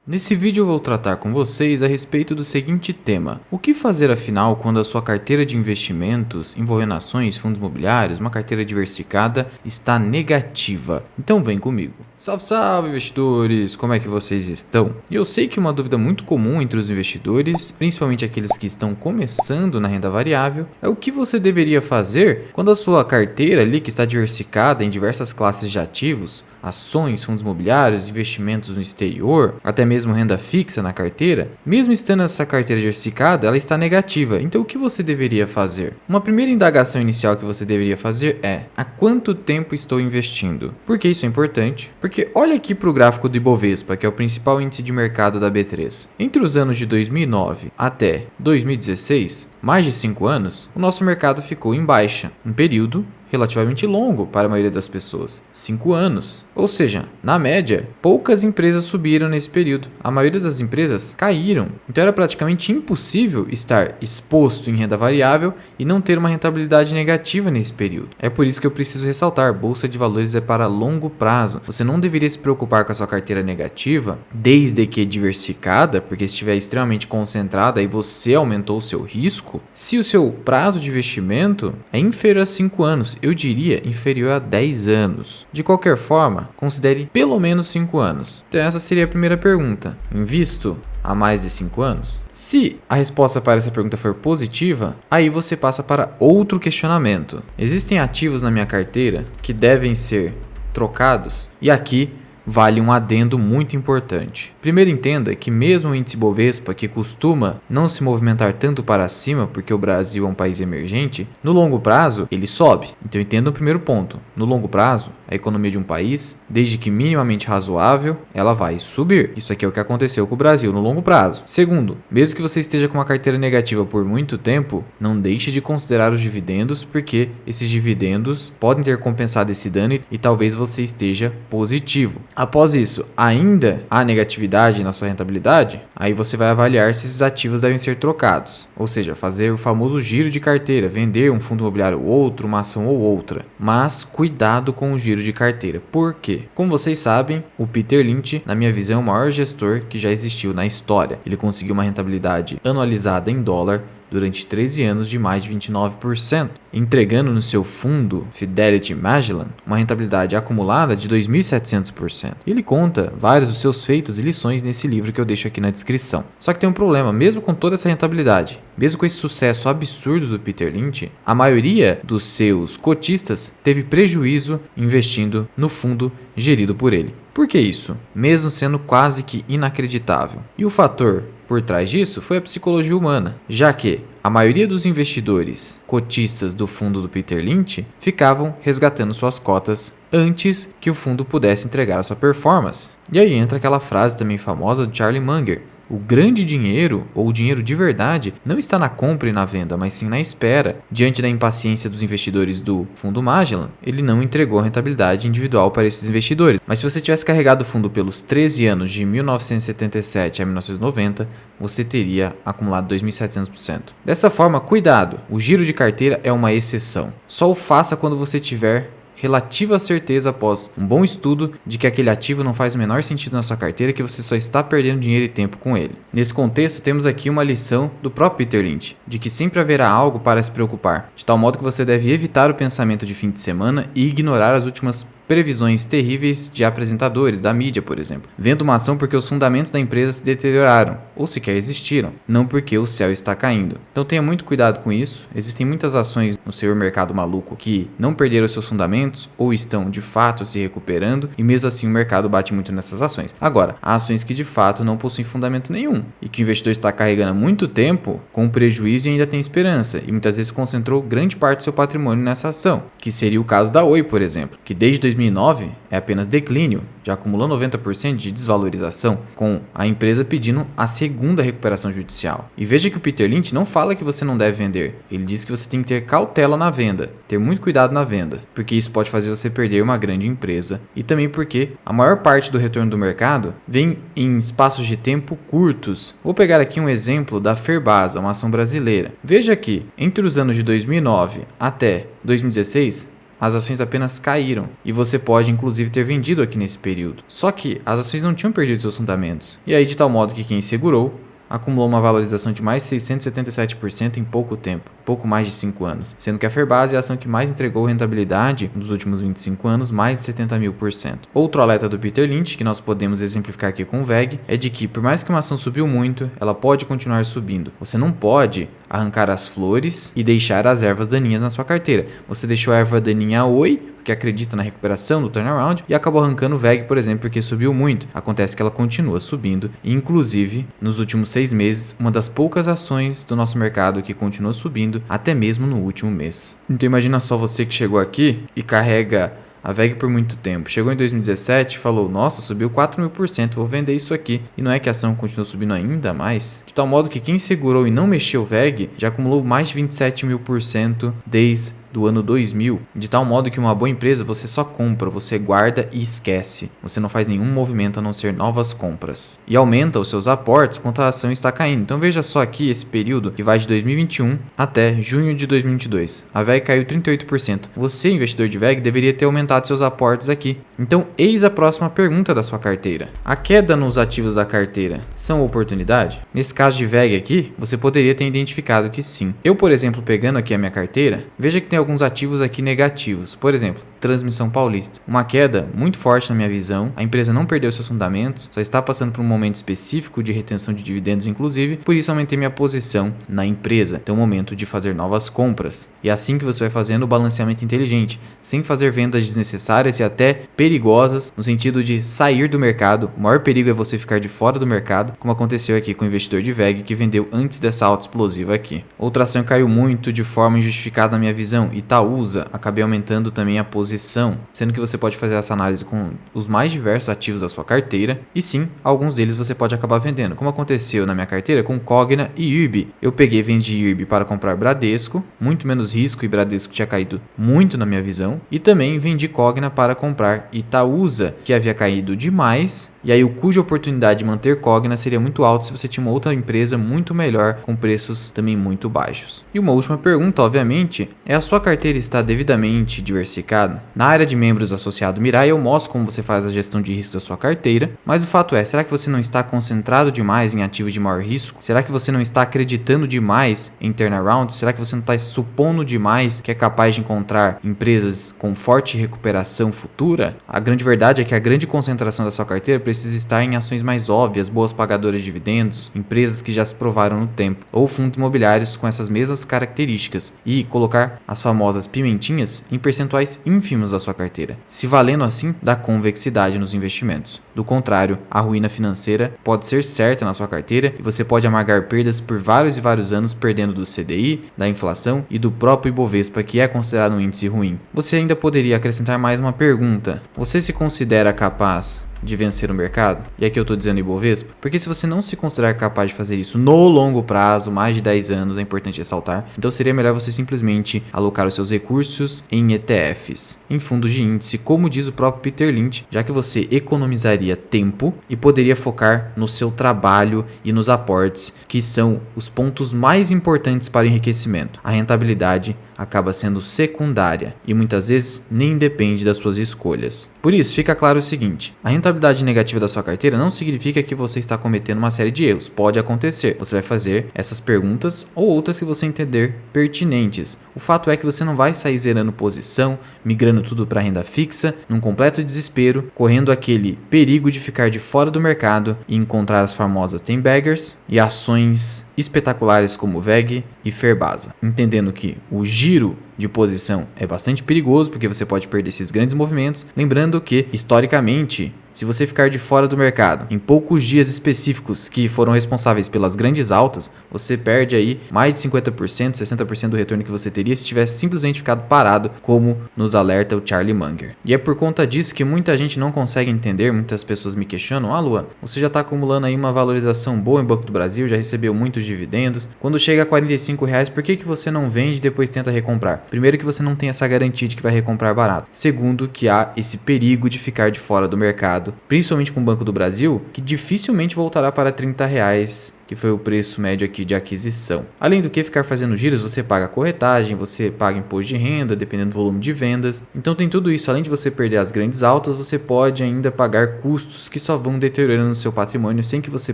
Nesse vídeo eu vou tratar com vocês a respeito do seguinte tema: o que fazer afinal quando a sua carteira de investimentos envolvendo ações, fundos imobiliários, uma carteira diversificada está negativa? Então vem comigo. Salve, salve investidores! Como é que vocês estão? E eu sei que uma dúvida muito comum entre os investidores, principalmente aqueles que estão começando na renda variável, é o que você deveria fazer quando a sua carteira ali que está diversificada em diversas classes de ativos, ações, fundos imobiliários, investimentos no exterior, até mesmo renda fixa na carteira, mesmo estando essa carteira diversificada, ela está negativa. Então o que você deveria fazer? Uma primeira indagação inicial que você deveria fazer é: há quanto tempo estou investindo? Por que isso é importante? Porque olha aqui para o gráfico do Ibovespa, que é o principal índice de mercado da B3. Entre os anos de 2009 até 2016, mais de 5 anos, o nosso mercado ficou em baixa, um período relativamente longo para a maioria das pessoas, 5 anos. Ou seja, na média, poucas empresas subiram nesse período. A maioria das empresas caíram. Então era praticamente impossível estar exposto em renda variável e não ter uma rentabilidade negativa nesse período. É por isso que eu preciso ressaltar: bolsa de valores é para longo prazo. Você não deveria se preocupar com a sua carteira negativa, desde que diversificada, porque se estiver extremamente concentrada e você aumentou o seu risco, se o seu prazo de investimento é inferior a 5 anos. Eu diria inferior a 10 anos. De qualquer forma, considere pelo menos 5 anos. Então essa seria a primeira pergunta: invisto há mais de 5 anos? Se a resposta para essa pergunta for positiva, aí você passa para outro questionamento: existem ativos na minha carteira que devem ser trocados? E aqui vale um adendo muito importante. Primeiro, entenda que mesmo o índice Bovespa, que costuma não se movimentar tanto para cima porque o Brasil é um país emergente, no longo prazo ele sobe. Então entenda o primeiro ponto: no longo prazo, a economia de um país, desde que minimamente razoável, ela vai subir. Isso aqui é o que aconteceu com o Brasil no longo prazo. Segundo, mesmo que você esteja com uma carteira negativa por muito tempo, não deixe de considerar os dividendos, porque esses dividendos podem ter compensado esse dano e talvez você esteja positivo. Após isso, ainda há negatividade na sua rentabilidade, aí você vai avaliar se esses ativos devem ser trocados. Ou seja, fazer o famoso giro de carteira, vender um fundo imobiliário ou outro, uma ação ou outra. Mas cuidado com o giro de carteira. Por quê? Como vocês sabem, o Peter Lynch, na minha visão, é o maior gestor que já existiu na história. Ele conseguiu uma rentabilidade anualizada em dólar durante 13 anos de mais de 29%, entregando no seu fundo Fidelity Magellan uma rentabilidade acumulada de 2.700%. Ele conta vários dos seus feitos e lições nesse livro que eu deixo aqui na descrição. Só que tem um problema: mesmo com toda essa rentabilidade, mesmo com esse sucesso absurdo do Peter Lynch, a maioria dos seus cotistas teve prejuízo investindo no fundo gerido por ele. Por que isso? Mesmo sendo quase que inacreditável. E o fator por trás disso foi a psicologia humana, já que a maioria dos investidores cotistas do fundo do Peter Lynch ficavam resgatando suas cotas antes que o fundo pudesse entregar a sua performance. E aí entra aquela frase também famosa do Charlie Munger: o grande dinheiro, ou o dinheiro de verdade, não está na compra e na venda, mas sim na espera. Diante da impaciência dos investidores do fundo Magellan, ele não entregou a rentabilidade individual para esses investidores. Mas se você tivesse carregado o fundo pelos 13 anos de 1977 a 1990, você teria acumulado 2.700%. Dessa forma, cuidado, o giro de carteira é uma exceção. Só o faça quando você tiver relativa certeza, após um bom estudo, de que aquele ativo não faz o menor sentido na sua carteira, que você só está perdendo dinheiro e tempo com ele. Nesse contexto, temos aqui uma lição do próprio Peter Lynch, de que sempre haverá algo para se preocupar, de tal modo que você deve evitar o pensamento de fim de semana e ignorar as últimas previsões terríveis de apresentadores da mídia, por exemplo, vendo uma ação porque os fundamentos da empresa se deterioraram ou sequer existiram, não porque o céu está caindo. Então tenha muito cuidado com isso. Existem muitas ações no seu mercado maluco que não perderam seus fundamentos ou estão de fato se recuperando, e mesmo assim o mercado bate muito nessas ações. Agora, há ações que de fato não possuem fundamento nenhum e que o investidor está carregando há muito tempo com prejuízo e ainda tem esperança, e muitas vezes concentrou grande parte do seu patrimônio nessa ação, que seria o caso da Oi, por exemplo, que desde 2009 é apenas declínio, já acumulou 90% de desvalorização, com a empresa pedindo a segunda recuperação judicial. E veja que o Peter Lynch não fala que você não deve vender, ele diz que você tem que ter cautela na venda, ter muito cuidado na venda, porque isso pode fazer você perder uma grande empresa, e também porque a maior parte do retorno do mercado vem em espaços de tempo curtos. Vou pegar aqui um exemplo da Ferbasa, uma ação brasileira. Veja que entre os anos de 2009 até 2016, as ações apenas caíram e você pode inclusive ter vendido aqui nesse período. Só que as ações não tinham perdido seus fundamentos. E aí de tal modo que quem segurou acumulou uma valorização de mais 677% em pouco tempo, pouco mais de 5 anos, sendo que a Ferbasa é a ação que mais entregou rentabilidade nos últimos 25 anos, mais de 70.000%. Outro alerta do Peter Lynch, que nós podemos exemplificar aqui com o VEG, é de que por mais que uma ação subiu muito, ela pode continuar subindo. Você não pode arrancar as flores e deixar as ervas daninhas na sua carteira. Você deixou a erva daninha oi, que acredita na recuperação, no turnaround, e acabou arrancando o VEG, por exemplo, porque subiu muito. Acontece que ela continua subindo, e inclusive, nos últimos 6 meses, uma das poucas ações do nosso mercado que continua subindo, até mesmo no último mês. Então imagina só você que chegou aqui e carrega a VEG por muito tempo. Chegou em 2017 e falou, nossa, subiu 4.000%, vou vender isso aqui. E não é que a ação continua subindo ainda mais? De tal modo que quem segurou e não mexeu o VEG já acumulou mais de 27.000% desde do ano 2000, de tal modo que uma boa empresa você só compra, você guarda e esquece. Você não faz nenhum movimento a não ser novas compras. E aumenta os seus aportes quando a ação está caindo. Então veja só aqui esse período que vai de 2021 até junho de 2022. A VEG caiu 38%. Você, investidor de VEG, deveria ter aumentado seus aportes aqui. Então eis a próxima pergunta da sua carteira. A queda nos ativos da carteira são oportunidade? Nesse caso de VEG aqui, você poderia ter identificado que sim. Eu, por exemplo, pegando aqui a minha carteira, veja que tem alguns ativos aqui negativos. Por exemplo, Transmissão Paulista. Uma queda muito forte na minha visão. A empresa não perdeu seus fundamentos, só está passando por um momento específico de retenção de dividendos, inclusive. Por isso aumentei minha posição na empresa. Então é o momento de fazer novas compras. E é assim que você vai fazendo o balanceamento inteligente, sem fazer vendas desnecessárias e até perigosas, no sentido de sair do mercado. O maior perigo é você ficar de fora do mercado, como aconteceu aqui com o investidor de VEG, que vendeu antes dessa alta explosiva aqui. Outra ação caiu muito de forma injustificada na minha visão, Itaúsa. Acabei aumentando também a posição, sendo que você pode fazer essa análise com os mais diversos ativos da sua carteira, e sim, alguns deles você pode acabar vendendo, como aconteceu na minha carteira com Cogna e IRB. Eu peguei e vendi IRB para comprar Bradesco, muito menos risco, e Bradesco tinha caído muito na minha visão, e também vendi Cogna para comprar Itaúsa, que havia caído demais, e aí o custo de oportunidade de manter Cogna seria muito alto se você tinha uma outra empresa muito melhor, com preços também muito baixos. E uma última pergunta, obviamente, é: a sua carteira está devidamente diversificada? Na área de membros associado Mirai, eu mostro como você faz a gestão de risco da sua carteira, mas o fato é, será que você não está concentrado demais em ativos de maior risco? Será que você não está acreditando demais em turnaround? Será que você não está supondo demais que é capaz de encontrar empresas com forte recuperação futura? A grande verdade é que a grande concentração da sua carteira precisa estar em ações mais óbvias, boas pagadoras de dividendos, empresas que já se provaram no tempo, ou fundos imobiliários com essas mesmas características, e colocar as famosas pimentinhas em percentuais ínfimos da sua carteira, se valendo assim da convexidade nos investimentos. Do contrário, a ruína financeira pode ser certa na sua carteira e você pode amargar perdas por vários e vários anos, perdendo do CDI, da inflação e do próprio Ibovespa, que é considerado um índice ruim. Você ainda poderia acrescentar mais uma pergunta: você se considera capaz de vencer o mercado? E aqui eu estou dizendo Ibovespa, porque se você não se considerar capaz de fazer isso no longo prazo, mais de 10 anos, é importante ressaltar, então seria melhor você simplesmente alocar os seus recursos em ETFs, em fundos de índice, como diz o próprio Peter Lynch, já que você economizaria tempo e poderia focar no seu trabalho e nos aportes, que são os pontos mais importantes para o enriquecimento. A rentabilidade acaba sendo secundária e muitas vezes nem depende das suas escolhas. Por isso, fica claro o seguinte: a rentabilidade negativa da sua carteira não significa que você está cometendo uma série de erros. Pode acontecer. Você vai fazer essas perguntas ou outras que você entender pertinentes. O fato é que você não vai sair zerando posição, migrando tudo para renda fixa, num completo desespero, correndo aquele perigo de ficar de fora do mercado e encontrar as famosas ten baggers e ações espetaculares como VEG e Ferbasa. Entendendo que o giro de posição é bastante perigoso, porque você pode perder esses grandes movimentos. Lembrando que, historicamente, se você ficar de fora do mercado em poucos dias específicos que foram responsáveis pelas grandes altas, você perde aí mais de 50%, 60% do retorno que você teria se tivesse simplesmente ficado parado, como nos alerta o Charlie Munger. E é por conta disso que muita gente não consegue entender, muitas pessoas me questionam: ah, Luan, você já está acumulando aí uma valorização boa em Banco do Brasil, já recebeu muitos dividendos, quando chega a R$45, por que você não vende e depois tenta recomprar? Primeiro, que você não tem essa garantia de que vai recomprar barato. Segundo, que há esse perigo de ficar de fora do mercado, principalmente com o Banco do Brasil, que dificilmente voltará para R$30 que foi o preço médio aqui de aquisição. Além do que ficar fazendo giros, você paga corretagem, você paga imposto de renda, dependendo do volume de vendas. Então tem tudo isso. Além de você perder as grandes altas, você pode ainda pagar custos que só vão deteriorando o seu patrimônio sem que você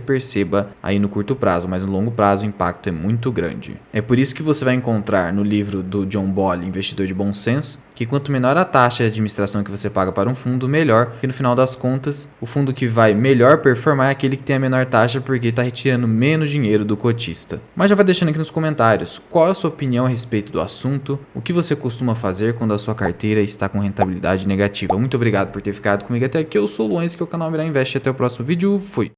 perceba aí no curto prazo, mas no longo prazo o impacto é muito grande. É por isso que você vai encontrar no livro do John Bolle, Investidor de Bom Senso, que quanto menor a taxa de administração que você paga para um fundo, melhor, e no final das contas, o fundo que vai melhor performar é aquele que tem a menor taxa porque está retirando menos dinheiro do cotista. Mas já vai deixando aqui nos comentários qual é a sua opinião a respeito do assunto, o que você costuma fazer quando a sua carteira está com rentabilidade negativa. Muito obrigado por ter ficado comigo até aqui, eu sou o Luan, esse que é o canal Mirar Invest, até o próximo vídeo, fui!